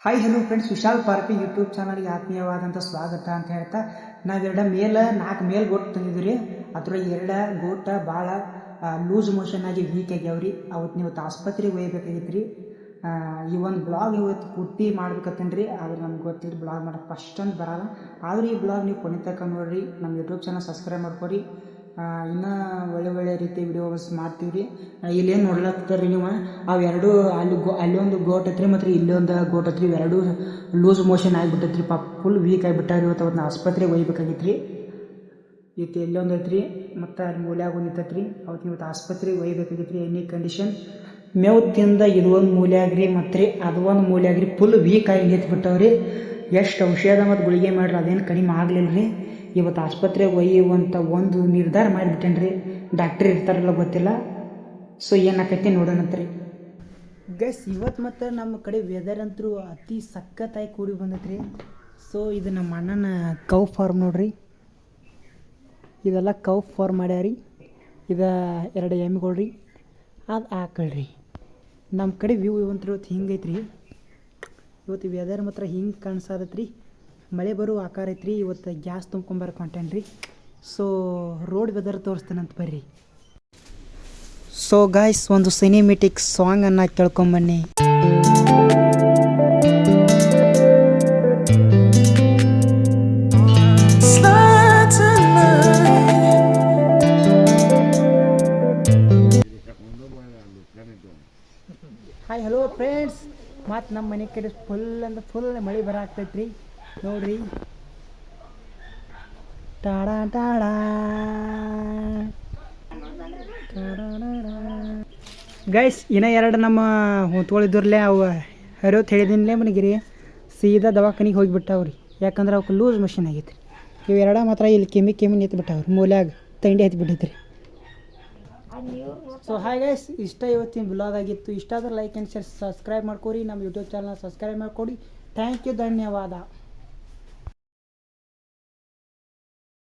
Hi hello friends, Vishal Parpi YouTube ಚಾನಲ್ಗೆ ಆತ್ಮೀಯವಾದಂಥ ಸ್ವಾಗತ ಅಂತ ಹೇಳ್ತಾ ನಾವೆರಡ ನಾಲ್ಕು ಮೇಲ್ ಗೋಟ್ ತಂದಿದ್ವಿ ರೀ. ಅದ್ರೊಳಗೆ ಗೋಟ ಭಾಳ ಲೂಸ್ ಮೋಷನ್ ಆಗಿ ವೀಕ್ ಆಗ್ಯಾವ್ರಿ. ಅವತ್ತು ನೀವು ಆಸ್ಪತ್ರೆಗೆ ಒಯ್ಯಬೇಕಾಗಿತ್ತು ರೀ. ಈ ಒಂದು ಬ್ಲಾಗ್ ಇವತ್ತು ಪೂರ್ತಿ ಮಾಡ್ಬೇಕತ್ತೇನೆ ರೀ. ಆದ್ರೆ ನಮ್ಗೆ ಗೊತ್ತಿಲ್ಲ ಬ್ಲಾಗ್ ಮಾಡೋಕೆ ಫಸ್ಟ್ ಅಂತ ಬರಲ್ಲ. ಆದ್ರೆ ಈ ಬ್ಲಾಗ್ ನೀವು ಕೊನೆ ತನಕ ನೋಡಿರಿ. ನಮ್ಮ ಯೂಟ್ಯೂಬ್ ಚಾನಲ್ ಸಬ್ಸ್ಕ್ರೈಬ್ ಮಾಡ್ಕೊರಿ. ಇನ್ನೂ ಒಳ್ಳೆ ರೀತಿ ವಿಡಿಯೋಸ್ ಮಾಡ್ತೀವಿ ರೀ. ಇಲ್ಲೇನು ನೋಡ್ಲತ್ತೀರಿ ನೀವು, ಅವೆರಡು ಅಲ್ಲಿ ಒಂದು ಗೋಟ್ ಐತ್ರಿ ಮತ್ತು ಇಲ್ಲೊಂದು ಗೋಟ್ ಐತ್ರಿ. ಇವೆರಡು ಲೂಸ್ ಮೋಷನ್ ಆಗಿಬಿಟ್ಟೈತ್ರಿ. ಫುಲ್ ವೀಕ್ ಆಗಿಬಿಟ್ಟಾಗ ಇವತ್ತು ಅವ್ರನ್ನ ಆಸ್ಪತ್ರೆಗೆ ಒಯ್ಬೇಕಾಗಿತ್ತು ರೀ. ಇವತ್ತು ಎಲ್ಲೊಂದು ಐತ್ರಿ ಮತ್ತು ಅಲ್ಲಿ ಮೂಲ್ಯಾಗ ಒಂದು ಇತ್ತೈತ್ರಿ. ಅವತ್ತು ಇವತ್ತು ಆಸ್ಪತ್ರೆಗೆ ಒಯ್ಬೇಕಾಗಿತ್ತು ರೀ. ಎನಿ ಕಂಡೀಷನ್ ಮೇವು ತಿಂದ ಇದೊಂದು ಮೂಲ್ಯಾಗ್ರಿ ಮತ್ತು ರೀ ಅದು ಒಂದು ಮೂಲ್ಯಾಗ್ರಿ ಫುಲ್ ವೀಕ್ ಆಗಿ ನಿಂತ್ಬಿಟ್ಟವ್ರಿ. ಎಷ್ಟು ಔಷಧ ಮತ್ತು ಗುಳಿಗೆ ಮಾಡ್ರಿ ಅದೇನು ಕಡಿಮೆ ಆಗಲಿಲ್ಲ ರೀ. ಇವತ್ತು ಆಸ್ಪತ್ರೆಗೆ ಒಯ್ಯುವಂಥ ಒಂದು ನಿರ್ಧಾರ ಮಾಡಿಬಿಟ್ಟೇನೆ ರೀ. ಡಾಕ್ಟ್ರ್ ಇರ್ತಾರಲ್ಲ ಗೊತ್ತಿಲ್ಲ. ಸೊ ಏನಾಕೈತಿ ನೋಡೋಣಂತ್ರಿ ಗೈಸ್. ಇವತ್ತು ಮತ್ತು ನಮ್ಮ ಕಡೆ ವೆದರ್ ಅಂತೂ ಅತಿ ಸಖತ್ತಾಗಿ ಕೂಡಿ ಬಂದೈತ್ರಿ. ಸೊ ಇದು ನಮ್ಮ ಅಣ್ಣನ ಕೌ ಫಾರ್ಮ್ ನೋಡ್ರಿ. ಇದೆಲ್ಲ ಕೌ ಫಾರ್ಮ್ ಮಾಡ್ಯಾರಿ. ಇದು 2 ಎಮ್ಮೆಗಳು ರೀ, ಅದು ಆಕಳ್ರಿ. ನಮ್ಮ ಕಡೆ ವ್ಯೂ ಇವತ್ತು ಹಿಂಗೈತ್ರಿ. ಇವತ್ತು ವೆದರ್ ಮಾತ್ರ ಹಿಂಗೆ ಕಾಣಿಸತೈತ್ರಿ. ಮಳೆ ಬರೋ ಆಕಾರ ಐತ್ರಿ. ಇವತ್ತು ಗ್ಯಾಸ್ ತುಂಬ್ಕೊಂಬರಕ್ಕೆ ಹೊಂಟೇನ್ರಿ. ಸೊ ರೋಡ್ ವೆದರ್ ತೋರಿಸ್ತೇನಂತ ಬರ್ರಿ. ಸೊ ಗಾಯ್ಸ್, ಒಂದು ಸಿನಿಮೆಟಿಕ್ ಸಾಂಗನ್ನು ಕೇಳ್ಕೊಂಬನ್ನಿ. ಹಾಯ್ ಹಲೋ ಫ್ರೆಂಡ್ಸ್, ಮತ್ತು ನಮ್ಮ ಮನೆ ಕಡೆ ಫುಲ್ ಅಂದ್ರೆ ಫುಲ್ ಮಳೆ ಬರಾಕ್ತೈತ್ರಿ ನೋಡ್ರಿ. ಟಾಡಾ ಟಾಡಾ ಗೈಸ್, ಇನ್ನೂ 2 ನಮ್ಮ ಹೊತ್ಗಳಿದ್ರಲ್ಲೇ ಅವು ಹರಿಯೋತ್ ಹೇಳಿದಿನಲೇ ಮನೆಗಿರಿ ಸೀದಾ ದವಾಖಾನಿಗೆ ಹೋಗಿಬಿಟ್ಟಾವ್ರಿ. ಯಾಕಂದ್ರೆ ಅವಕ್ಕೆ ಲೂಸ್ ಮಷಿನ್ ಆಗೈತೆ ರೀ. ಇವೆರಡ ಮಾತ್ರ ಇಲ್ಲಿ ಕೆಮ್ಮಿ ನಿಂತ್ಬಿಟ್ಟಾವ್ರಿ. ಮೂಲ್ಯಾಗ ತಂಡಿ ಹತ್ಬಿಟ್ಟೈತೆ ರೀ. ಸೊ ಹಾಯ್ ಗೈಸ್, ಇಷ್ಟ ಇವತ್ತಿನ ಬ್ಲಾಗ್ ಆಗಿತ್ತು. ಇಷ್ಟ ಆದ್ರೆ ಲೈಕ್ ಆ್ಯಂಡ್ ಶೇರ್ ಸಬ್ಸ್ಕ್ರೈಬ್ ಮಾಡ್ಕೊರಿ. ನಮ್ಮ ಯೂಟ್ಯೂಬ್ ಚಾನಲ್ ಸಬ್ಸ್ಕ್ರೈಬ್ ಮಾಡ್ಕೊಡಿ. ಥ್ಯಾಂಕ್ ಯು, ಧನ್ಯವಾದ.